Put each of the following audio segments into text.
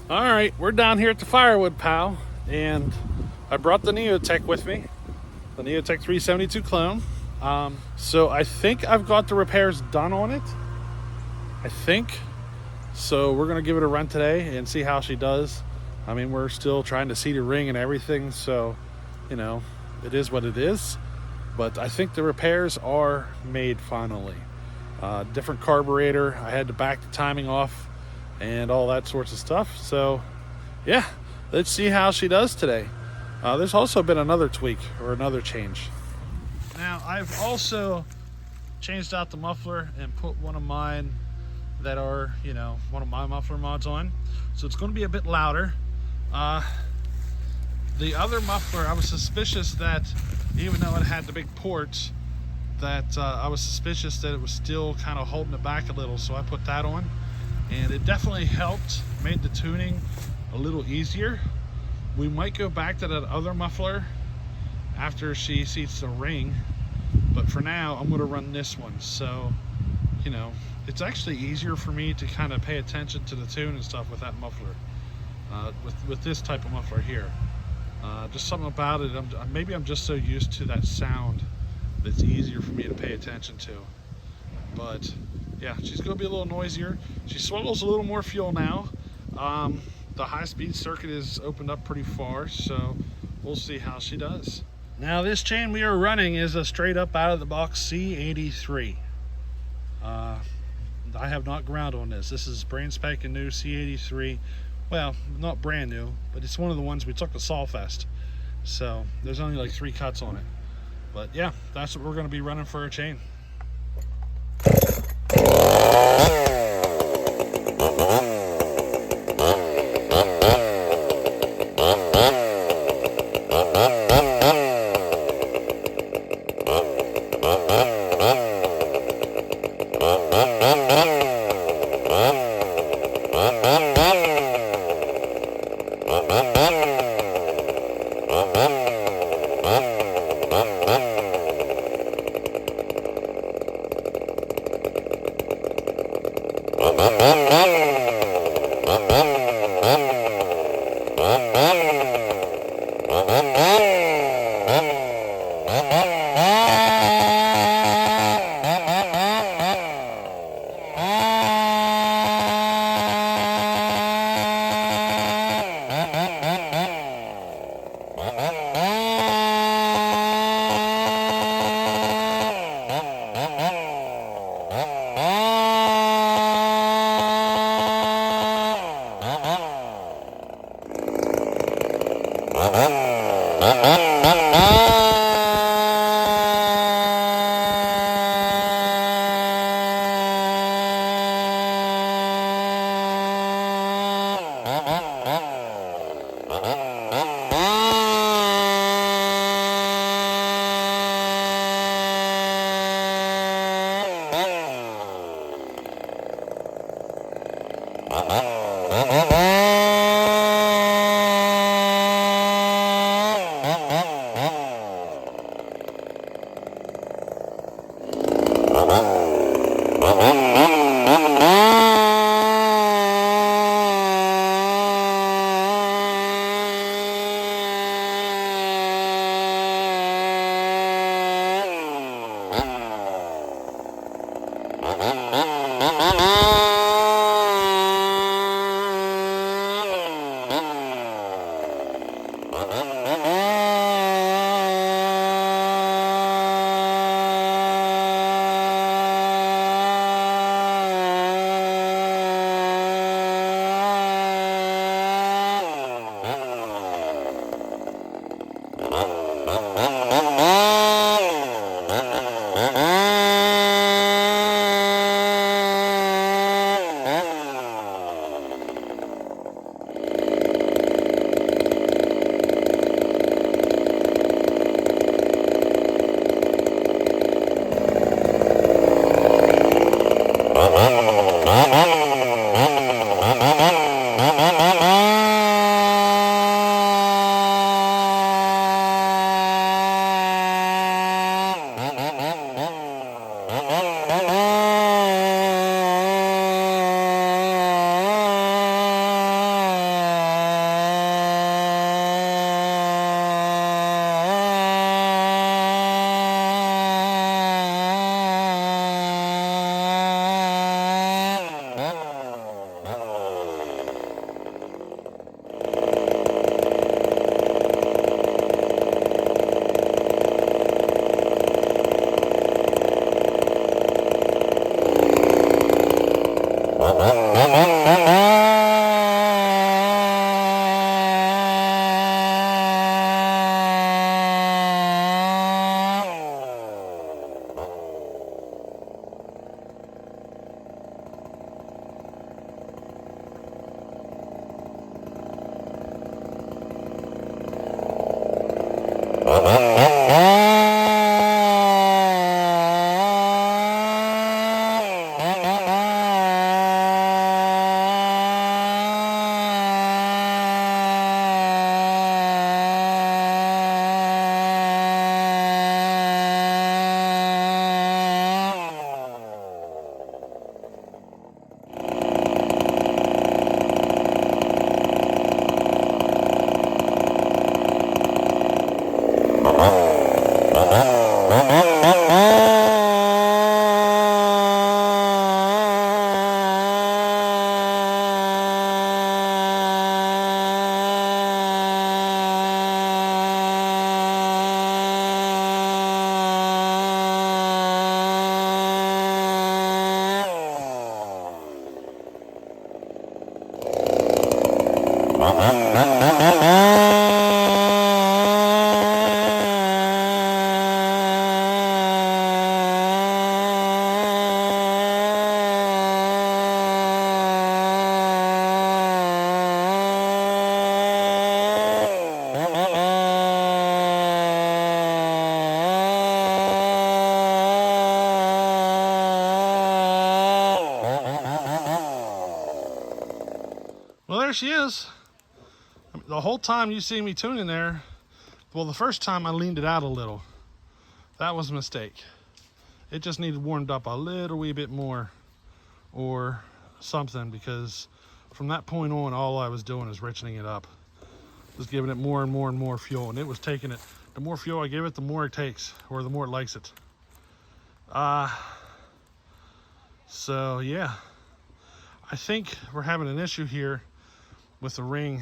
All right, we're down here at the Firewood Pal, and I brought the Neotech with me, the Neotech 372 clone. So I think I've got the repairs done on it. I think. So we're gonna give it a run today and see how she does. I mean, we're still trying to see the ring and everything, so it is what it is. But I think the repairs are made finally. Different carburetor. I had to back the timing off and all that sorts of stuff. So, yeah, let's see how she does today. There's also been another tweak or another change. Now, I've also changed out the muffler and put one of mine that are, one of my muffler mods on. So it's going to be a bit louder. The other muffler, I was suspicious that, even though it had the big ports, that I was suspicious that it was still kind of holding it back a little. So I put that on, and it definitely helped, made the tuning a little easier. We might go back to that other muffler after she seats the ring, but for now I'm going to run this one. So it's actually easier for me to kind of pay attention to the tune and stuff with that muffler, with this type of muffler here. Just something about it, maybe I'm just so used to that sound that's easier for me to pay attention to. But yeah, she's going to be a little noisier. She swallows a little more fuel now. The high-speed circuit is opened up pretty far, so we'll see how she does. Now, this chain we are running is a straight up out of the box C83. I have not ground on this. This is brand spanking new C83. Well, not brand new, but it's one of the ones we took to Solfest. So there's only like 3 cuts on it. But yeah, that's what we're going to be running for a chain. Well, there she is. I mean, the whole time you see me tuning there, well, the first time I leaned it out a little. That was a mistake. It just needed warmed up a little wee bit more or something, because from that point on, all I was doing is richening it up. Just giving it more and more and more fuel, and it was taking it. The more fuel I give it, the more it takes, or the more it likes it. So yeah, I think we're having an issue here with the ring.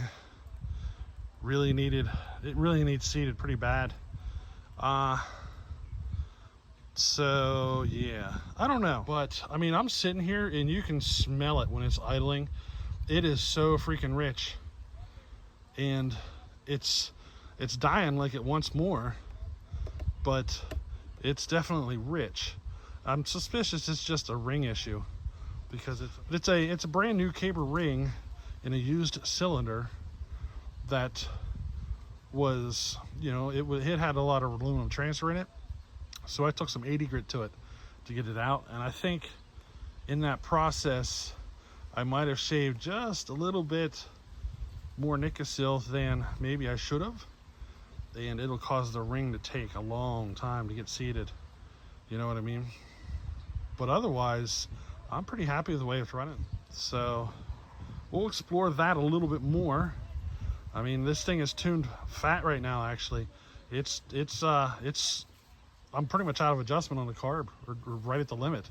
It really needs seated pretty bad. So yeah, I don't know, but I mean, I'm sitting here and you can smell it when it's idling. It is so freaking rich, and it's dying like it wants more, but it's definitely rich. I'm suspicious it's just a ring issue, because it's a brand new Caber ring in a used cylinder that was, you know, it had a lot of aluminum transfer in it. So I took some 80 grit to it to get it out, and I think in that process I might have shaved just a little bit more Nicosil than maybe I should have, and it'll cause the ring to take a long time to get seated. You know what I mean? But otherwise, I'm pretty happy with the way it's running. So we'll explore that a little bit more. I mean, this thing is tuned fat right now. Actually, I'm pretty much out of adjustment on the carb, or right at the limit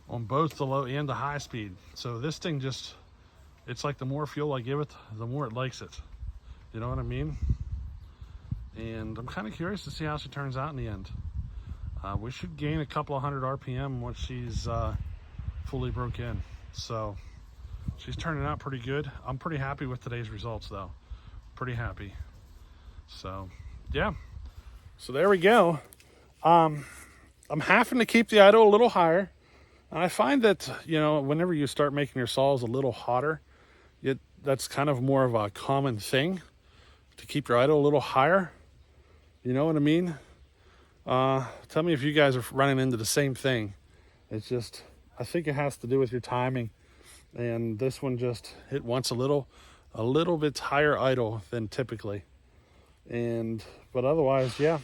on both the low and the high speed. So this thing just, it's like the more fuel I give it, the more it likes it. You know what I mean? And I'm kind of curious to see how she turns out in the end. We should gain a couple of hundred RPM once she's fully broke in. So she's turning out pretty good. I'm pretty happy with today's results though. Pretty happy. So yeah. So there we go. I'm having to keep the idle a little higher. And I find that, you know, whenever you start making your saws a little hotter, that's kind of more of a common thing, to keep your idle a little higher. You know what I mean? Tell me if you guys are running into the same thing. It's just, I think it has to do with your timing. And this one just, it wants a little bit higher idle than typically. But otherwise, yeah.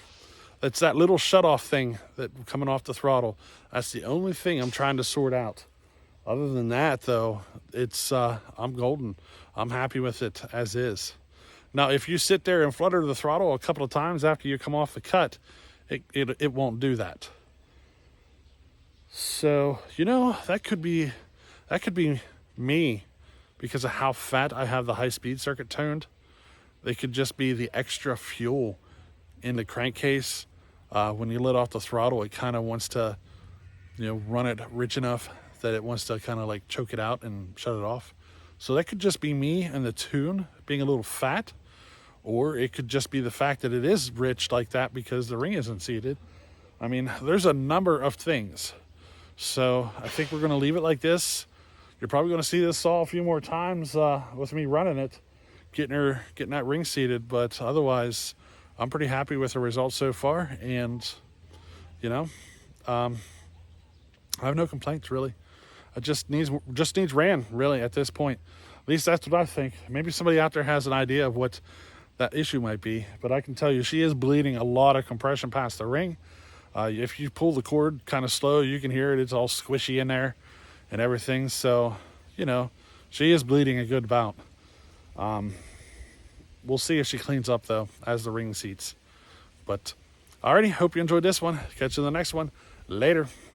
It's that little shut-off thing that coming off the throttle. That's the only thing I'm trying to sort out. Other than that, though, it's I'm golden. I'm happy with it as is. Now, if you sit there and flutter the throttle a couple of times after you come off the cut, it won't do that. So, you know, that could be me, because of how fat I have the high-speed circuit tuned. They could just be the extra fuel in the crankcase. When you let off the throttle, it kind of wants to, you know, run it rich enough that it wants to kind of like choke it out and shut it off. So that could just be me and the tune being a little fat, or it could just be the fact that it is rich like that because the ring isn't seated. I mean, there's a number of things. So I think we're going to leave it like this. You're probably going to see this saw a few more times with me running it, getting that ring seated. But otherwise, I'm pretty happy with the results so far, and you know, I have no complaints really. It just needs ran really at this point. At least that's what I think. Maybe somebody out there has an idea of what that issue might be, but I can tell you she is bleeding a lot of compression past the ring. If you pull the cord kind of slow, you can hear it. It's all squishy in there and everything. So, she is bleeding a good amount. We'll see if she cleans up, though, as the ring seats. But, alrighty, hope you enjoyed this one. Catch you in the next one. Later.